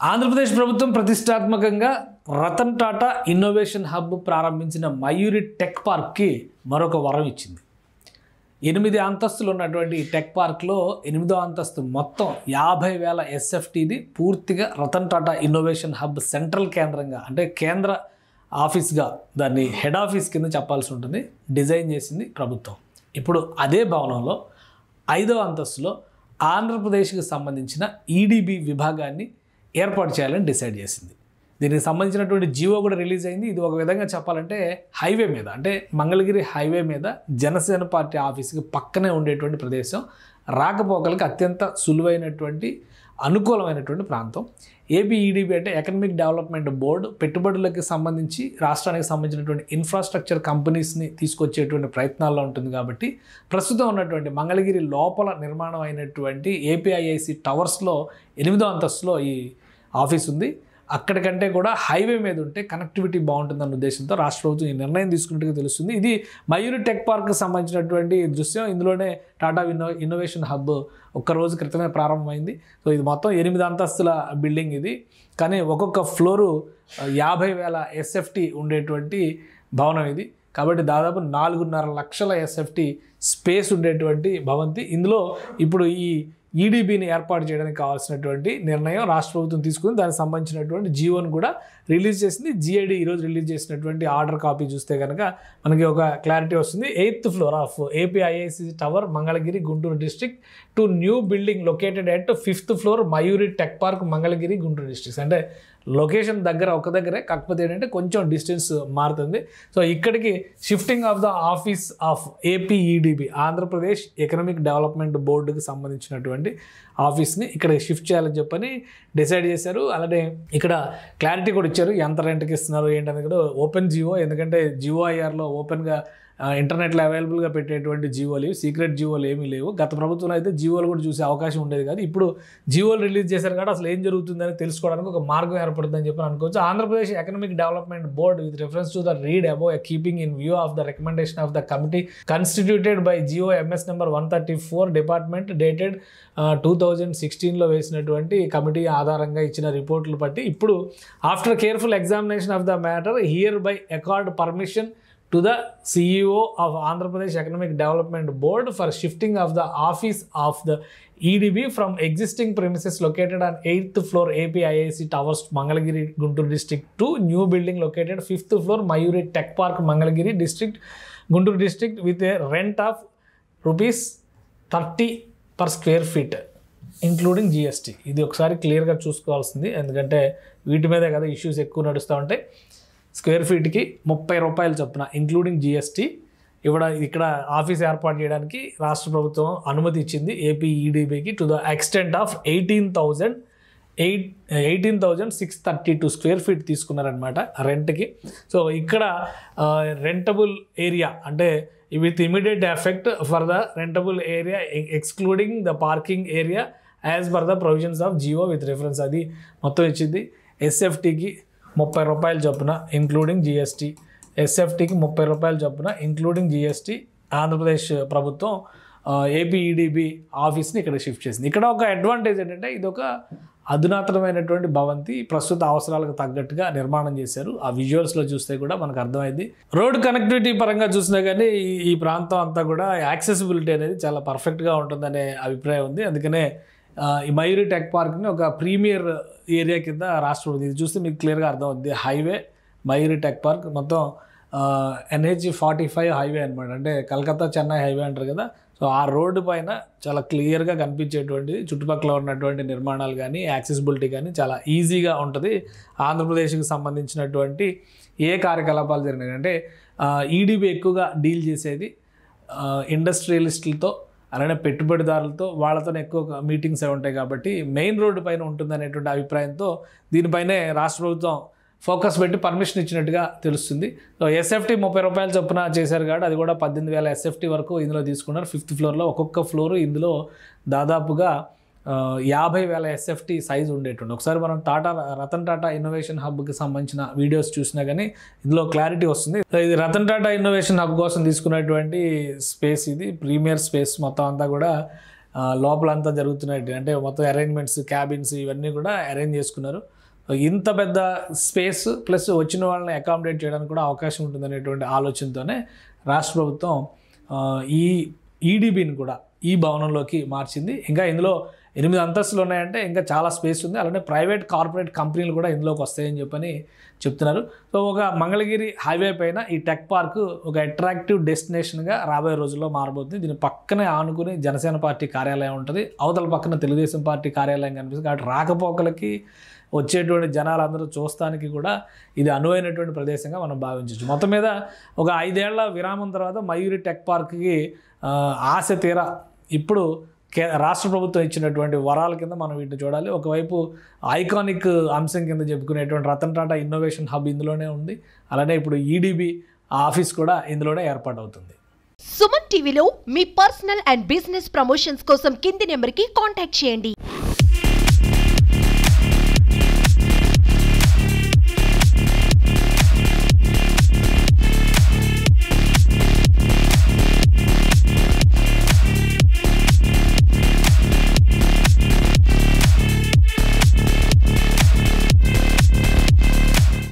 ఆంధ్రప్రదేశ్ ప్రభుత్వం ప్రతిష్టాత్మకంగా Ratan Tata innovation hub ప్రారంభించిన మయూరి టెక్ పార్క్కి మరొక వరం ఇచ్చింది. 8 అంతస్తులు ఉన్నటువంటి ఈ టెక్ పార్క్లో 8వ అంతస్తు మొత్తం 50,000 ఎస్ఎఫ్టీని పూర్తిగా Ratan Tata innovation hub central కేంద్రంగా, అంటే కేంద్ర ఆఫీస్గా, దాన్ని హెడ్ ఆఫీస్ కింద చెప్పాల్సి ఉంటుంది, డిజైన్ చేసింది ప్రభుత్వం. ఇప్పుడు అదే భవనంలో 5వ అంతస్తులో ఆంధ్రప్రదేశ్కి సంబంధించిన ఈడీబీ విభాగాన్ని ఏర్పాటు చేయాలని డిసైడ్ చేసింది. దీనికి సంబంధించినటువంటి జీవో కూడా రిలీజ్ అయింది. ఇది ఒక విధంగా చెప్పాలంటే హైవే మీద, అంటే మంగళగిరి హైవే మీద జనసేన పార్టీ ఆఫీస్కి పక్కనే ఉండేటువంటి ప్రదేశం, రాకపోకలకి అత్యంత సులువైనటువంటి అనుకూలమైనటువంటి ప్రాంతం. ఏపీ ఈడీబీ అంటే ఎకనమిక్ డెవలప్మెంట్ బోర్డు పెట్టుబడులకి సంబంధించి రాష్ట్రానికి సంబంధించినటువంటి ఇన్ఫ్రాస్ట్రక్చర్ కంపెనీస్ని తీసుకొచ్చేటువంటి ప్రయత్నాల్లో ఉంటుంది. కాబట్టి ప్రస్తుతం ఉన్నటువంటి మంగళగిరి లోపల నిర్మాణం అయినటువంటి ఏపీఐఐసి టవర్స్లో 8వ అంతస్తులో ఈ ఆఫీస్ ఉంది. అక్కడికంటే కూడా హైవే మీద ఉంటే కనెక్టివిటీ బాగుంటుందన్న ఉద్దేశంతో రాష్ట్ర ప్రభుత్వం ఈ నిర్ణయం తీసుకున్నట్టుగా తెలుస్తుంది. ఇది మయూరి టెక్ పార్క్కి సంబంధించినటువంటి దృశ్యం. ఇందులోనే టాటా ఇన్నోవేషన్ హబ్ ఒక్కరోజు క్రితమే ప్రారంభమైంది. సో ఇది మొత్తం 8 అంతస్తుల బిల్డింగ్ ఇది. కానీ ఒక్కొక్క ఫ్లోరు 50,000 ఎస్ఎఫ్టీ ఉండేటువంటి భవనం ఇది. కాబట్టి దాదాపు 4.5 లక్షల ఎస్ఎఫ్టీ స్పేస్ ఉండేటువంటి భవంతి. ఇందులో ఇప్పుడు ఈ ఈడీబీని ఏర్పాటు చేయడానికి కావాల్సినటువంటి నిర్ణయం రాష్ట్ర ప్రభుత్వం తీసుకుని దానికి సంబంధించినటువంటి జీవోను కూడా రిలీజ్ చేసింది. జిఐడి ఈరోజు రిలీజ్ చేసినటువంటి ఆర్డర్ కాపీ చూస్తే కనుక మనకి ఒక క్లారిటీ వస్తుంది. 8th floor of APIIC tower Mangalagiri Guntur district to new building located at 5th floor Mayuri tech park Mangalagiri Guntur districts. అంటే లొకేషన్ ఒక దగ్గరే, కాకపోతే ఏంటంటే కొంచెం డిస్టెన్స్ మారుతుంది. సో ఇక్కడికి shifting of the office of ఏపీఈడీబీ, Andhra Pradesh economic development బోర్డుకి సంబంధించినటువంటి ఆఫీస్ని ఇక్కడ షిఫ్ట్ చేయాలని చెప్పని డిసైడ్ చేశారు. అలానే ఇక్కడ క్లారిటీ కూడా ఇచ్చారు, ఎంత రెంట్కి ఇస్తున్నారు ఏంటనేది కూడా. ఓపెన్ జియో, ఎందుకంటే జియోఐఆర్లో ఓపెన్గా ఇంటర్నెట్లో అవైలబుల్గా పెట్టేటువంటి జియోలు, సీక్రెట్ జియోలు ఏమీ లేవు. గత ప్రభుత్వంలో అయితే జియోలు కూడా చూసే అవకాశం ఉండేది కాదు. ఇప్పుడు జియోలు రిలీజ్ చేశారు కాబట్టి అసలు ఏం జరుగుతుందని తెలుసుకోవడానికి ఒక మార్గం ఏర్పడుతుందని చెప్పి అనుకోవచ్చు. Andhra Pradesh economic development board with reference to the read above keeping in view of the recommendation of the committee constituted by GO MS number 134 department dated 2016లో వేసినటువంటి కమిటీ ఆధారంగా ఇచ్చిన రిపోర్టులు బట్టి ఇప్పుడు after careful examination of the matter here by accord permission to the CEO of Andhra Pradesh Economic Development Board for shifting of the office of the EDB from existing premises located on 8th floor APIIC Towers, Mangalagiri, Guntur district to new building located 5th floor Mayuri Tech Park, Mangalagiri district, Guntur district with a rent of rupees 30 per square feet including GST. ఇది ఒకసారి క్లియర్గా చూసుకోవాల్సింది, ఎందుకంటే వీటి మీదే కదా issues ఎక్కువ నడుస్తూ ఉంటాయి. స్క్వేర్ ఫీట్కి 30 రూపాయలు చొప్పున ఇంక్లూడింగ్ జిఎస్టీ ఇక్కడ ఆఫీస్ ఏర్పాటు చేయడానికి రాష్ట్ర ప్రభుత్వం అనుమతి ఇచ్చింది ఏపీ ఈడీబీకి to the extent of 18,632 square feet తీసుకున్నారనమాట రెంట్కి. సో ఇక్కడ రెంటబుల్ ఏరియా, అంటే with immediate effect for the rentable area excluding the parking area as per the provisions of GO with reference. అది మొత్తం ఇచ్చింది. ఎస్ఎఫ్టీకి 30 రూపాయలు చొప్పున ఇంక్లూడింగ్ జిఎస్టీ, ఎస్ఎఫ్టీకి 30 రూపాయలు చొప్పున ఇంక్లూడింగ్ జిఎస్టీ ఆంధ్రప్రదేశ్ ప్రభుత్వం ఏపీ ఈడీబీ ఆఫీస్ని ఇక్కడ షిఫ్ట్ చేసింది. ఇక్కడ ఒక అడ్వాంటేజ్ ఏంటంటే ఇది ఒక అధునాతనమైనటువంటి భవంతి, ప్రస్తుత అవసరాలకు తగ్గట్టుగా నిర్మాణం చేశారు. ఆ విజువల్స్లో చూస్తే కూడా మనకు అర్థమైంది. రోడ్ కనెక్టివిటీ పరంగా చూసినా కానీ ఈ ప్రాంతం అంతా కూడా యాక్సెసిబిలిటీ అనేది చాలా పర్ఫెక్ట్గా ఉంటుందనే అభిప్రాయం ఉంది. అందుకనే ఈ మయూరి టెక్ పార్క్ని ఒక ప్రీమియర్ ఏరియా కింద రాష్ట్ర ప్రభుత్వం, ఇది చూస్తే మీకు క్లియర్గా అర్థమవుతుంది. హైవే మయూరి టెక్ పార్క్ మొత్తం NH-45 హైవే అనమాట, అంటే కలకత్తా చెన్నై హైవే అంటారు కదా. సో ఆ రోడ్డు పైన చాలా క్లియర్గా కనిపించేటువంటి చుట్టుపక్కల ఉన్నటువంటి నిర్మాణాలు కానీ యాక్సెసిబిలిటీ కానీ చాలా ఈజీగా ఉంటుంది. ఆంధ్రప్రదేశ్కి సంబంధించినటువంటి ఏ కార్యకలాపాలు జరిగినాయి అంటే ఈడీబీ ఎక్కువగా డీల్ చేసేది ఇండస్ట్రియలిస్టులతో, అలానే పెట్టుబడిదారులతో, వాళ్ళతోనే ఎక్కువ మీటింగ్స్ అవి ఉంటాయి. కాబట్టి మెయిన్ రోడ్డు పైన ఉంటుందనేటువంటి అభిప్రాయంతో దీనిపైనే రాష్ట్ర ప్రభుత్వం ఫోకస్ పెట్టి పర్మిషన్ ఇచ్చినట్టుగా తెలుస్తుంది. సో ఎస్ఎఫ్టీ 30 రూపాయలు చొప్పున చేశారు కాబట్టి అది కూడా 18,000 ఎస్ఎఫ్టీ వరకు ఇందులో తీసుకున్నారు. 5th ఫ్లోర్లో ఒక్కొక్క ఫ్లోరు ఇందులో దాదాపుగా 50,000 ఎస్ఎఫ్టీ సైజ్ ఉండేటువంటి. ఒకసారి మనం రతన్ టాటా ఇన్నోవేషన్ హబ్కి సంబంధించిన వీడియోస్ చూసినా కానీ ఇందులో క్లారిటీ వస్తుంది. ఇది రతన్ టాటా ఇన్నోవేషన్ హబ్ కోసం తీసుకున్నటువంటి స్పేస్, ఇది ప్రీమియర్ స్పేస్ మొత్తం అంతా కూడా లోపలంతా జరుగుతున్నట్టు అంటే మొత్తం అరేంజ్మెంట్స్, క్యాబిన్స్ ఇవన్నీ కూడా అరేంజ్ చేసుకున్నారు. ఇంత పెద్ద స్పేస్ ప్లస్ వచ్చిన వాళ్ళని అకామిడేట్ చేయడానికి కూడా అవకాశం ఉంటుందనేటువంటి ఆలోచనతోనే రాష్ట్ర ప్రభుత్వం ఈ ఈడీబీని కూడా ఈ భవనంలోకి మార్చింది. ఇంకా ఇందులో 8 అంతస్తులు ఉన్నాయంటే ఇంకా చాలా స్పేస్ ఉంది. అలానే ప్రైవేట్ కార్పొరేట్ కంపెనీలు కూడా ఇందులోకి వస్తాయని చెప్పని చెప్తున్నారు. సో ఒక మంగళగిరి హైవే పైన ఈ టెక్ పార్క్ ఒక అట్రాక్టివ్ డెస్టినేషన్గా రాబోయే రోజుల్లో మారబోతుంది. దీని పక్కనే ఆనుకుని జనసేన పార్టీ కార్యాలయం ఉంటుంది, అవతల పక్కన తెలుగుదేశం పార్టీ కార్యాలయం కనిపిస్తుంది. కాబట్టి రాకపోకలకి వచ్చేటువంటి జనాలందరూ చూస్తానికి కూడా ఇది అనువైనటువంటి ప్రదేశంగా మనం భావించవచ్చు. మొత్తం మీద ఒక 5 ఏళ్ల విరామం తర్వాత మయూరి టెక్ పార్క్కి ఆశ తీరా ఇప్పుడు రాష్ట్ర ప్రభుత్వం ఇచ్చినటువంటి వరాల కింద మనం వీటిని చూడాలి. ఒకవైపు ఐకానిక్ అంశం కింద చెప్పుకునేటువంటి రతన్ టాటా ఇన్నోవేషన్ హబ్ ఇందులోనే ఉంది. అలానే ఇప్పుడు ఈడీబీ ఆఫీస్ కూడా ఇందులోనే ఏర్పాటవుతుంది. సుమన్ టీవీలో మీ పర్సనల్ అండ్ బిజినెస్ ప్రమోషన్స్ కోసం కింది నెంబర్కి కాంటాక్ట్ చేయండి.